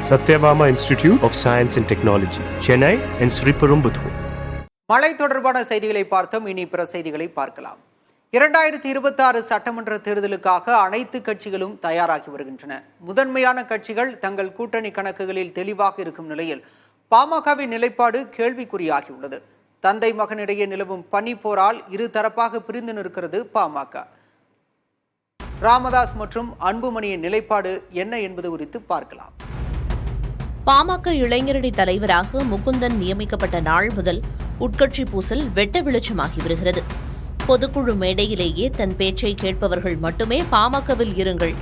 Satyabama Institute of Science and Technology, Chennai and Sriperumbudur. மழை தொடர்பான செய்திகளை பார்த்தோம். இனி பிற செய்திகளை பார்க்கலாம். 2026 சட்டமன்ற தேர்தலுக்காக அனைத்து கட்சிகளும் தயாராகி வருகின்றன. முதன்மையான கட்சிகள் தங்கள் கூட்டணி கணக்குகளில் தெளிவாக இருக்கும் நிலையில் பாமகவின் நிலைப்பாடு கேள்விக்குறியாகியுள்ளது. தந்தை மகனிடையே நிலவும் பனிப்போரால் இரு தரப்பாக பிரிந்து நிற்கிறது பாமக. ராமதாஸ் மற்றும் அன்புமணியின் நிலைப்பாடு என்ன என்பது குறித்து பார்க்கலாம். பாமக இளைஞரணி தலைவராக முகுந்தன் நியமிக்கப்பட்ட நாள் முதல் உட்கட்சி பூசல் வெட்ட வெளிச்சமாகி வருகிறது. பொதுக்குழு மேடையிலேயே தன் பேச்சை கேட்பவர்கள் மட்டுமே பாமகவில் இருங்கள்,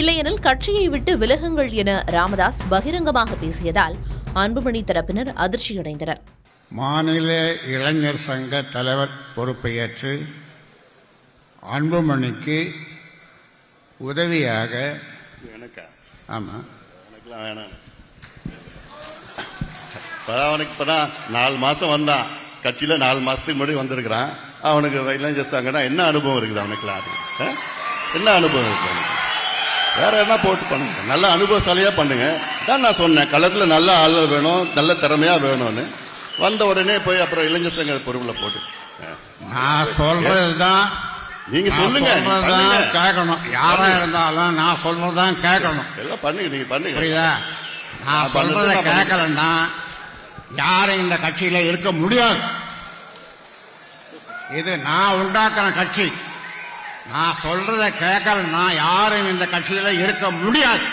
இல்லையெனில் கட்சியை விட்டு விலகுங்கள் என ராமதாஸ் பகிரங்கமாக பேசியதால் அன்புமணி தரப்பினர் அதிர்ச்சியடைந்தனர். மாநில இளைஞர் சங்க தலைவர் பொறுப்பை ஏற்று அன்புமணிக்கு உதவியாக அவனுக்கு இப்பதான் 4 மாசம் வந்தான், கட்சியில 4 மாசத்துக்கு முன்னாடி வந்திருக்கிறான். அவனுக்கு இளைஞர் சங்கம்னா என்ன அனுபவம் இருக்குது அவனுக்குலாம்? என்ன அனுபவம் இருக்கு அவனுக்கு? வேற என்ன போட்டு பண்ணுங்க, நல்ல அனுபவசாலியா பண்ணுங்க. தான் நான் சொன்னேன், களத்துல நல்ல ஆள் வேணும், நல்ல திறமையா வேணும்னு. வந்த உடனே போய் அப்புறம் இளைஞர் சங்க பொறுப்புல போட்டு நான் சொல்றதுதான் நீங்க சொல்லுங்க, கேட்கணும். யாரா இருந்தாலும் நான் சொல்றதுதான் கேட்கணும். எல்லாம் பண்ணுங்க, நீங்க பண்ணுங்க. புரியுதா? நான் சொல்றதை கேட்கலன்னா யாரும் இந்த கட்சியில இருக்க முடியாது. இது நான் உண்டாக்குற கட்சி. நான் சொல்றதை கேட்கலன்னா யாரும் இந்த கட்சியில இருக்க முடியாது.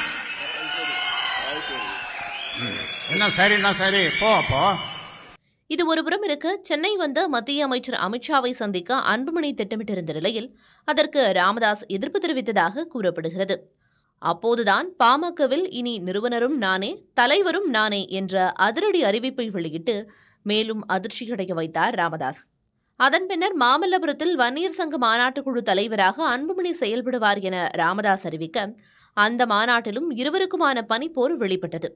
என்ன சரின்னா சரி, போ. இது ஒருபுறம் இருக்க, சென்னை வந்த மத்திய அமைச்சர் அமித்ஷாவை சந்திக்க அன்புமணி திட்டமிட்டிருந்த நிலையில் அதற்கு ராமதாஸ் எதிர்ப்பு தெரிவித்ததாக கூறப்படுகிறது. அப்போதுதான் பாமகவில் இனி நிறுவனரும் நானே, தலைவரும் நானே என்ற அதிரடி அறிவிப்பை வெளியிட்டு மேலும் அதிர்ச்சியடைய வைத்தார் ராமதாஸ். அதன் பின்னர் மாமல்லபுரத்தில் வன்னியர் சங்க மாநாட்டுக்குழு தலைவராக அன்புமணி செயல்படுவார் என ராமதாஸ் அறிவிக்க, அந்த மாநாட்டிலும் இருவருக்குமான பனிப்போர் வெளிப்பட்டது.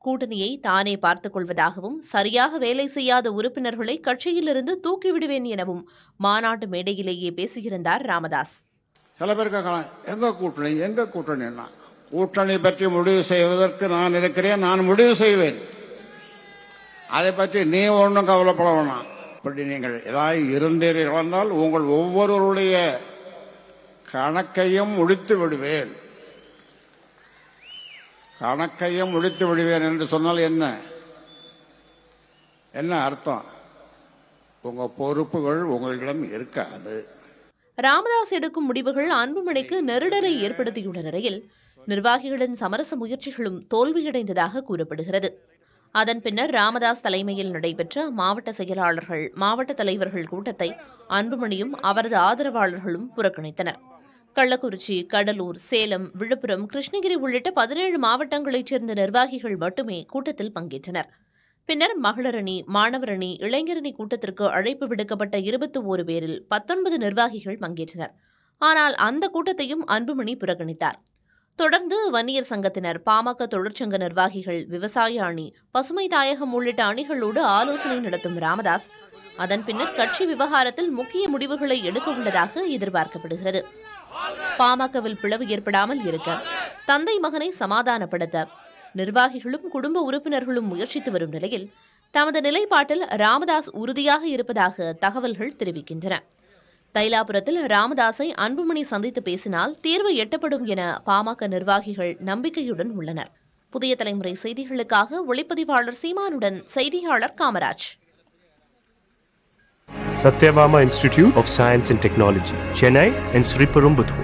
கூட்டணியை தானே பார்த்துக் கொள்வதாகவும் சரியாக வேலை செய்யாத உறுப்பினர்களை கட்சியிலிருந்து தூக்கிவிடுவேன் எனவும் மாநாட்டு மேடையிலேயே பேசியிருந்தார் ராமதாஸ். சில பேர் கேட்கலாம், எங்க கூட்டணி கூட்டணி பற்றி முடிவு செய்வதற்கு நான் இருக்கிறேன், நான் முடிவு செய்வேன். அதை பற்றி நீ ஒன்றும் கவலைப்பட வேணாம். இப்படி நீங்கள் ஏதாவது இருந்தீர்கள் வந்தால் உங்கள் ஒவ்வொருவருடைய கணக்கையும் முடித்து விடுவேன். கணக்கையும் முடித்து விடுவேன் என்று சொன்னால் என்ன அர்த்தம்? உங்க பொறுப்புகள் உங்களிடம் இருக்காது. ராமதாஸ் எடுக்கும் முடிவுகள் அன்புமணிக்கு நெருடலை ஏற்படுத்தியுள்ள நிலையில் நிர்வாகிகளின் சமரச முயற்சிகளும் தோல்வியடைந்ததாக கூறப்படுகிறது. அதன் பின்னர் ராமதாஸ் தலைமையில் நடைபெற்ற மாவட்ட செயலாளர்கள், மாவட்ட தலைவர்கள் கூட்டத்தை அன்புமணியும் அவரது ஆதரவாளர்களும் புறக்கணித்தனர். கள்ளக்குறிச்சி, கடலூர், சேலம், விழுப்புரம், கிருஷ்ணகிரி உள்ளிட்ட 17 மாவட்டங்களைச் சேர்ந்த நிர்வாகிகள் மட்டுமே கூட்டத்தில் பங்கேற்றனர். பின்னர் மகளிரணி, மாணவரணி, இளைஞரணி கூட்டத்திற்கு அழைப்பு விடுக்கப்பட்ட 21 பேரில் 19 நிர்வாகிகள் பங்கேற்றனர். ஆனால் அந்த கூட்டத்தையும் அன்புமணி புறக்கணித்தார். தொடர்ந்து வன்னியர் சங்கத்தினர், பாமக தொழிற்சங்க நிர்வாகிகள், விவசாய அணி, பசுமை தாயகம் உள்ளிட்ட அணிகளோடு ஆலோசனை நடத்தும் ராமதாஸ் அதன் பின்னர் கட்சி விவகாரத்தில் முக்கிய முடிவுகளை எடுக்க உள்ளதாக எதிர்பார்க்கப்படுகிறது. பாமகவில் பிளவு ஏற்படாமல் இருக்க, தந்தை மகனை சமாதானப்படுத்த நிர்வாகிகளும் குடும்ப உறுப்பினர்களும் முயற்சித்து வரும் நிலையில் தமது நிலைப்பாட்டில் ராமதாஸ் உறுதியாக இருப்பதாக தகவல்கள் தெரிவிக்கின்றன. தைலாபுரத்தில் ராமதாஸை அன்புமணி சந்தித்து பேசினால் தீர்வு எட்டப்படும் என பாமக நிர்வாகிகள் நம்பிக்கையுடன் உள்ளனர். புதிய தலைமுறை செய்திகளுக்காக ஒளிப்பதிவாளர் சீமானுடன் செய்தியாளர் Kamaraj. Satyabama Institute of Science and Technology, Chennai and Sriperumbudur.